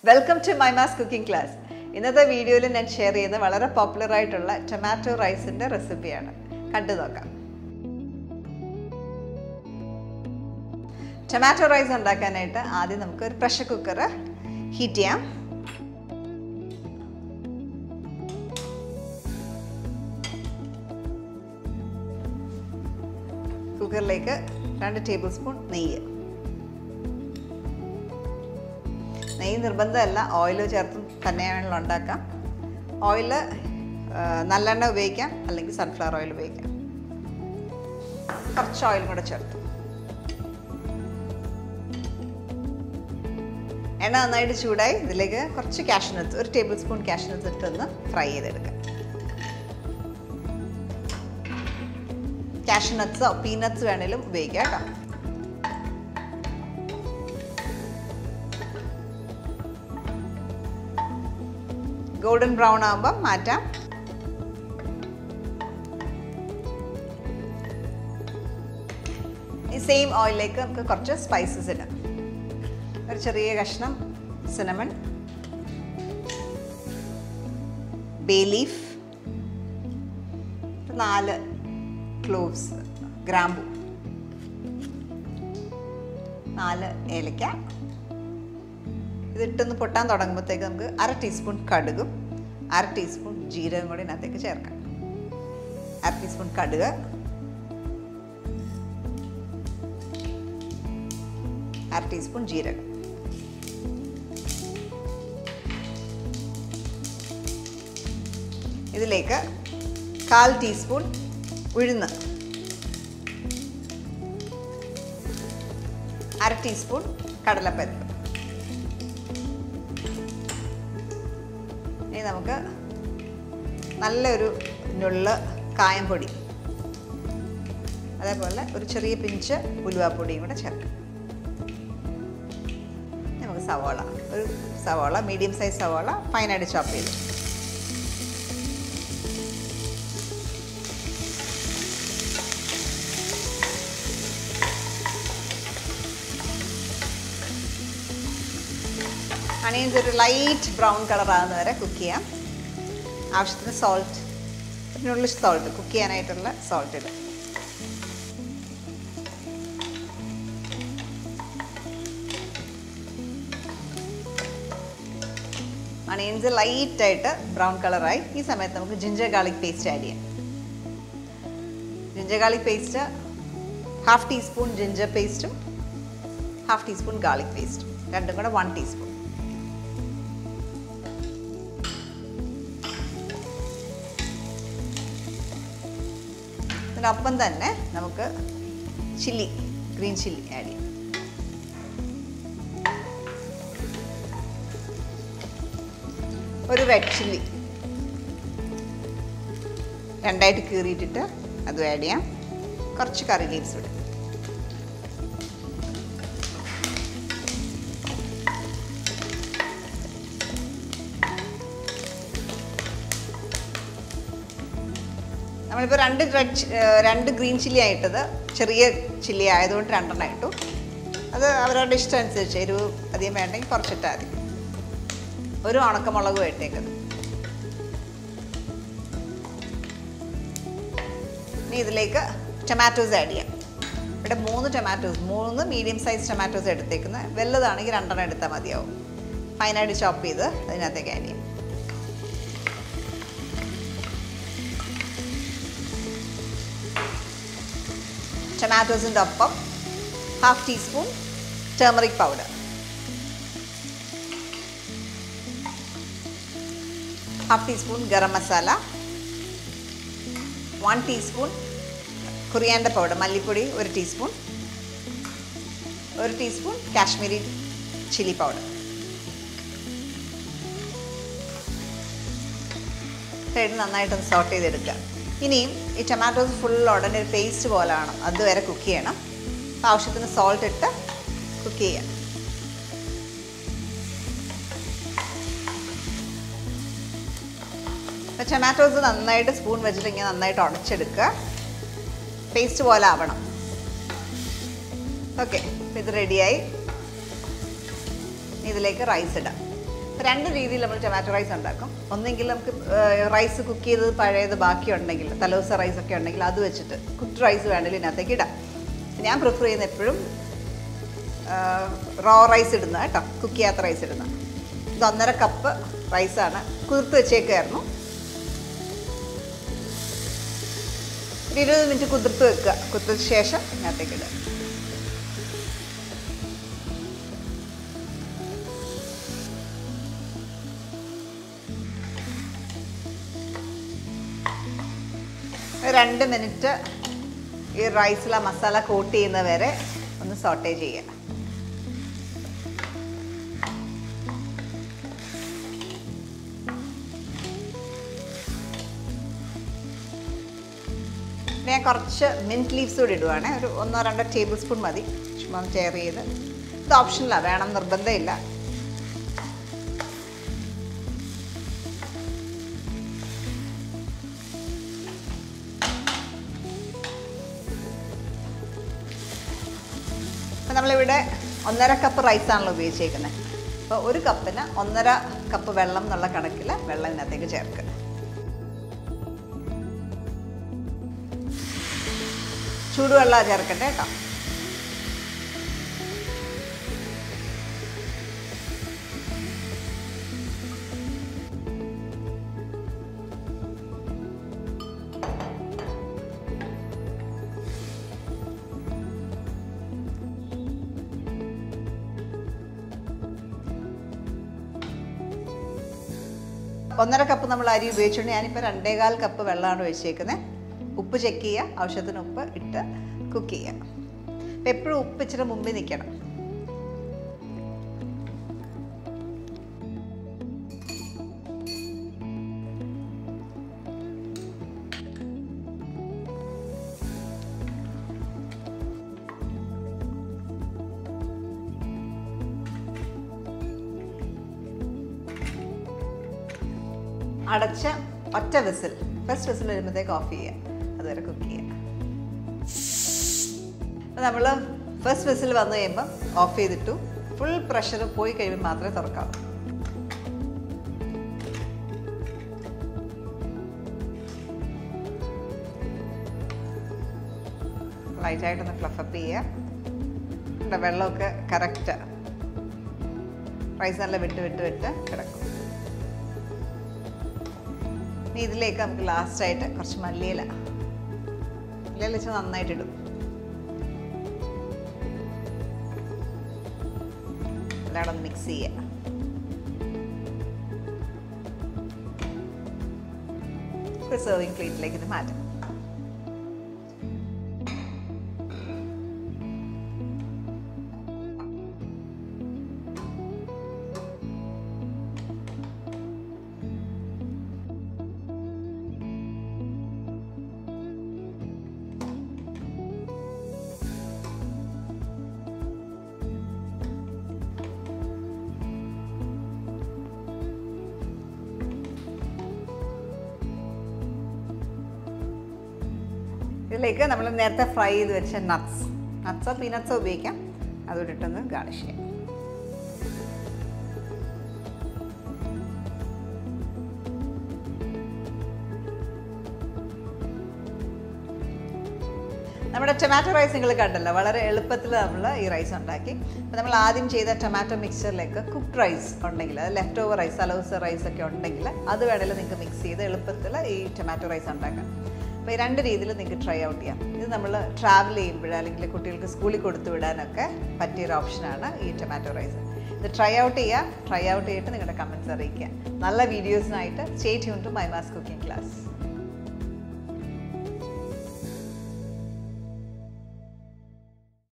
Welcome to Maima's cooking class. ഇന്നത്തെ വീഡിയോയിൽ ഞാൻ ഷെയർ ചെയ്യുന്ന വളരെ പോപ്പുലർ ആയിട്ടുള്ള ടൊമാറ്റോ റൈസിന്റെ റെസിപ്പിയാണ്. കണ്ടു നോക്കാം. ടൊമാറ്റോ റൈസ് ഉണ്ടാക്കാനായിട്ട് ആദ്യം നമുക്ക് ഒരു പ്രഷർ കുക്കർ ഹീറ്റ് ചെയ്യാം. കുക്കറിലേക്ക് 2 ടേബിൾ സ്പൂൺ നെയ്യ്. നെയ്യ് നിർബന്ധമല്ല, ഓയിൽ ചേർത്ത് തന്നെ വേണമെങ്കിൽ ഉണ്ടാക്കാം. ഓയിൽ നല്ലെണ്ണ ഉപയോഗിക്കാം, അല്ലെങ്കിൽ സൺഫ്ലവർ ഓയിൽ ഉപയോഗിക്കാം. കുറച്ച് ഓയിലും കൂടെ ചേർത്തു. എണ്ണ നന്നായിട്ട് ചൂടായി ഇതിലേക്ക് കുറച്ച് കാഷ്യൂനട്ട്സ്, 1 ടേബിൾ സ്പൂൺ കാഷ്യൂനട്ട്സ് ഇട്ടൊന്ന് ഫ്രൈ ചെയ്തെടുക്കാം. കാഷ്യൂനട്ട്സോ പീനട്ട്സ് വേണേലും ഉപയോഗിക്കാം കേട്ടോ. ഗോൾഡൻ ബ്രൗൺ ആകുമ്പോൾ മാറ്റാം. ഈ സെയിം ഓയിലിലേക്ക് നമുക്ക് കുറച്ച് സ്പൈസസ് ഇടാം. ഒരു ചെറിയ കഷ്ണം സിനമൺ, ബേ ലീഫ്, 4 ക്ലോവ്സ്, ഗ്രാമ്പു, 4 ഏലക്ക. ഇതിട്ടൊന്ന് പൊട്ടാൻ തുടങ്ങുമ്പോഴത്തേക്ക് നമുക്ക് 1/2 ടീസ്പൂൺ കടുകും 1/2 ടീസ്പൂൺ ജീരകം കൂടി ഇതിനകത്തേക്ക് ചേർക്കാം. 1/2 ടീസ്പൂൺ കടുക്, 1/2 ടീസ്പൂൺ ജീരകം. ഇതിലേക്ക് 1/4 ടീസ്പൂൺ ഉഴുന്ന്, 1/2 ടീസ്പൂൺ കടലപ്പരിപ്പ്. ഇനി നമുക്ക് നല്ലൊരു ഞുള്ള് കായംപൊടി, അതേപോലെ ഒരു ചെറിയ പിഞ്ച് ഉലുവാപ്പൊടിയും കൂടെ ചേർക്കാം. നമുക്ക് സവാള, ഒരു സവാള, മീഡിയം സൈസ് സവാള ഫൈനായിട്ട് ചോപ്പ് ചെയ്തു. അണിയൻസ് ഒരു ലൈറ്റ് ബ്രൗൺ കളർ ആകുന്ന വരെ കുക്ക് ചെയ്യാം. ആവശ്യത്തിന് സോൾട്ട്, ഇതിനുള്ള സോൾട്ട്, കുക്ക് ചെയ്യാനായിട്ടുള്ള സോൾട്ട് ഇടും. അണിയൻസ് ലൈറ്റായിട്ട് ബ്രൗൺ കളറായി. ഈ സമയത്ത് നമുക്ക് ജിഞ്ചർ ഗാർലിക് പേസ്റ്റ് ആഡ് ചെയ്യാം. Ginger garlic paste 1/2 teaspoon ginger പേസ്റ്റും 1/2 ടീസ്പൂൺ ഗാർലിക് പേസ്റ്റും, രണ്ടും കൂടെ 1 ടീസ്പൂൺ. ഇതിനൊപ്പം തന്നെ നമുക്ക് ചില്ലി, ഗ്രീൻ ചില്ലി ആഡ് ചെയ്യാം. ഒരു റെഡ് ചില്ലി 2ആയിട്ട് കീറിയിട്ടിട്ട് അതും ആഡ് ചെയ്യാം. കുറച്ച് കറി ലീവ്സ് ഇടും. നമ്മളിപ്പോൾ 2 ഗ്രീൻ ചില്ലി ആയിട്ടത്, ചെറിയ ചില്ലി ആയതുകൊണ്ട് 2 ഇട്ടു. അത് അവരവരുടെ ഇഷ്ടം അനുസരിച്ച്, എരിവ് അധികം വേണ്ടെങ്കിൽ കുറച്ചിട്ടാൽ മതി. ഒരു ഉണക്കമുളകും ഇട്ടേക്കുന്നത്. ഇനി ഇതിലേക്ക് ടൊമാറ്റോസ് ആഡ് ചെയ്യാം. ഇവിടെ 3 ടൊമാറ്റോസ്, 3 മീഡിയം സൈസ് ടൊമാറ്റോസ് എടുത്തേക്കുന്നത്. വലുതാണെങ്കിൽ 2 എടുത്താൽ മതിയാവും. ഫൈനായിട്ട് ചോപ്പ് ചെയ്ത് അതിനകത്തേക്ക് ആഡ് ചെയ്യാം. ടൊമാറ്റോസിൻ്റെ ഒപ്പം 1/2 teaspoon turmeric powder, 1/2 teaspoon garam masala, 1 teaspoon coriander powder, മല്ലിപ്പൊടി 1 teaspoon, 1 teaspoon Kashmiri chilli powder. ഇത് നന്നായിട്ടൊന്ന് സോട്ട് ചെയ്തെടുക്കുക. ഇനിയും ഈ ടൊമാറ്റോസ് ഫുൾ ഉടനെ ഒരു പേസ്റ്റ് പോലെയാണ്, അതുവരെ കുക്ക് ചെയ്യണം. ആവശ്യത്തിന് സോൾട്ട് ഇട്ട് കുക്ക് ചെയ്യാം. ടൊമാറ്റോസ് നന്നായിട്ട് സ്പൂൺ വെച്ചിട്ട് ഇങ്ങനെ നന്നായിട്ട് ഉടച്ചെടുക്കുക. പേസ്റ്റ് പോലെ ആവണം. ഓക്കെ, ഇത് റെഡിയായി. ഇതിലേക്ക് റൈസ് ഇടാം. രണ്ട് രീതിയിൽ നമ്മൾ ടൊമാറ്റോ റൈസ് ഉണ്ടാക്കും. ഒന്നെങ്കിൽ നമുക്ക് റൈസ് കുക്ക് ചെയ്തത് പഴയത് ബാക്കിയുണ്ടെങ്കിൽ, തലേദിവസ റൈസൊക്കെ ഉണ്ടെങ്കിൽ അത് വെച്ചിട്ട് കുക്ക്ഡ് റൈസ് വേണമെങ്കിൽ ഇതിനകത്തേക്ക് ഇടാം. ഞാൻ പ്രിഫർ ചെയ്യുന്ന എപ്പോഴും റോ റൈസ് ഇടുന്ന കേട്ടോ, കുക്ക് ചെയ്യാത്ത റൈസ് ഇടുന്ന. ഇത് 1.5 കപ്പ് റൈസാണ്, കുതിർത്ത് വെച്ചേക്കായിരുന്നു. 20 മിനിറ്റ് കുതിർത്ത് വെക്കുക. കുതിർത്ത ശേഷം ഇതിനകത്തേക്ക് ഇടുക. രണ്ട് മിനിറ്റ് ഈ റൈസിൽ ആ മസാല കോട്ട് ചെയ്യുന്നത് വരെ ഒന്ന് സോട്ടേ ചെയ്യുക. ഞാൻ കുറച്ച് മിൻറ്റ് ലീവ്സ് കൂടി ഇടുവാണ്. ഒരു 1-2 ടേബിൾ സ്പൂൺ മതി. ചുമ്മാ ഷെയർ ചെയ്ത്. ഇത് ഓപ്ഷനിലാണ്, വേണം നിർബന്ധമില്ല. അപ്പോൾ നമ്മളിവിടെ 1.5 കപ്പ് റൈസാണല്ലോ ഉപയോഗിച്ചേക്കുന്നത്. അപ്പോൾ 1 കപ്പിന് 1.5 കപ്പ് വെള്ളം എന്നുള്ള കണക്കിൽ വെള്ളം ഇതിനകത്തേക്ക് ചേർക്കുക. ചൂടുവെള്ളം ചേർക്കട്ടെ കേട്ടോ. ഒന്നര കപ്പ് നമ്മൾ അരി ഉപയോഗിച്ചുകൊണ്ട് ഞാനിപ്പോൾ 2.25 കപ്പ് വെള്ളമാണ് ഒഴിച്ചേക്കുന്നത്. ഉപ്പ് ചെക്ക് ചെയ്യുക, ആവശ്യത്തിന് ഉപ്പ് ഇട്ട് കുക്ക് ചെയ്യുക. അപ്പം എപ്പോഴും ഉപ്പ് ഇച്ചിരി മുമ്പിൽ നിൽക്കണം. അടച്ച ഒറ്റ വിസിൽ, ഫസ്റ്റ് വിസിൽ വരുമ്പോഴത്തേക്ക് ഓഫ് ചെയ്യുക. അതുവരെ കുക്ക് ചെയ്യുക. അപ്പോൾ നമ്മൾ ഫസ്റ്റ് വിസിൽ വന്നു കഴിയുമ്പം ഓഫ് ചെയ്തിട്ടു. ഫുൾ പ്രഷർ പോയി കഴിയുമ്പോൾ മാത്രമേ തുറക്കാവൂ. ലൈറ്റായിട്ടൊന്ന് ഫ്ലഫപ്പ് ചെയ്യുക. വെള്ളമൊക്കെ കറക്റ്റ്, റൈസ് നല്ല വിട്ട് വിട്ട് വിട്ട് കിടക്കും. ഇനി ഇതിലേക്ക് നമുക്ക് ലാസ്റ്റായിട്ട് കുറച്ച് മല്ലിയില വെച്ച് നന്നായിട്ടിടും. എല്ലാം ഒന്ന് മിക്സ് ചെയ്യുക. ഒരു സെർവിങ് പ്ലേറ്റിലേക്ക് ഇത് മാറ്റാം. ഇതിലേക്ക് നമ്മൾ നേരത്തെ ഫ്രൈ ചെയ്ത് വെച്ച നട്ട്സോ പീനട്ട്സോ ഉപയോഗിക്കാം. അതോടിട്ടൊന്ന് ഗാർണിഷ് ചെയ്യാം. നമ്മുടെ ടൊമാറ്റോ റൈസ് നിങ്ങൾ കണ്ടല്ലോ, വളരെ എളുപ്പത്തിൽ നമ്മൾ ഈ റൈസ് ഉണ്ടാക്കി. അപ്പോൾ നമ്മൾ ആദ്യം ചെയ്ത ടൊമാറ്റോ മിക്സ്ചറിലേക്ക് കുക്ക്ഡ് റൈസ് ഉണ്ടെങ്കിൽ, അത് ലെഫ്റ്റ് ഓവർ റൈസ്, തലേദിവസ റൈസൊക്കെ ഉണ്ടെങ്കിൽ അത് വേണമെങ്കിൽ നിങ്ങൾക്ക് മിക്സ് ചെയ്ത് എളുപ്പത്തിൽ ഈ ടൊമാറ്റോ റൈസ് ഉണ്ടാക്കാം. അപ്പോൾ ഈ 2 രീതിയിൽ നിങ്ങൾക്ക് ട്രൈ ഔട്ട് ചെയ്യാം. ഇത് നമ്മൾ ട്രാവൽ ചെയ്യുമ്പോൾ അല്ലെങ്കിൽ കുട്ടികൾക്ക് സ്കൂളിൽ കൊടുത്തു വിടാനൊക്കെ പറ്റിയൊരു ഓപ്ഷനാണ് ഈ ടൊമാറ്റോ റൈസ്. ഇത് ട്രൈ ഔട്ട് ചെയ്യുക. ട്രൈ ഔട്ട് ചെയ്തിട്ട് നിങ്ങളുടെ കമൻറ്റ്സ് അറിയിക്കുക. നല്ല വീഡിയോസിനായിട്ട് stay tune to Mymas cooking class.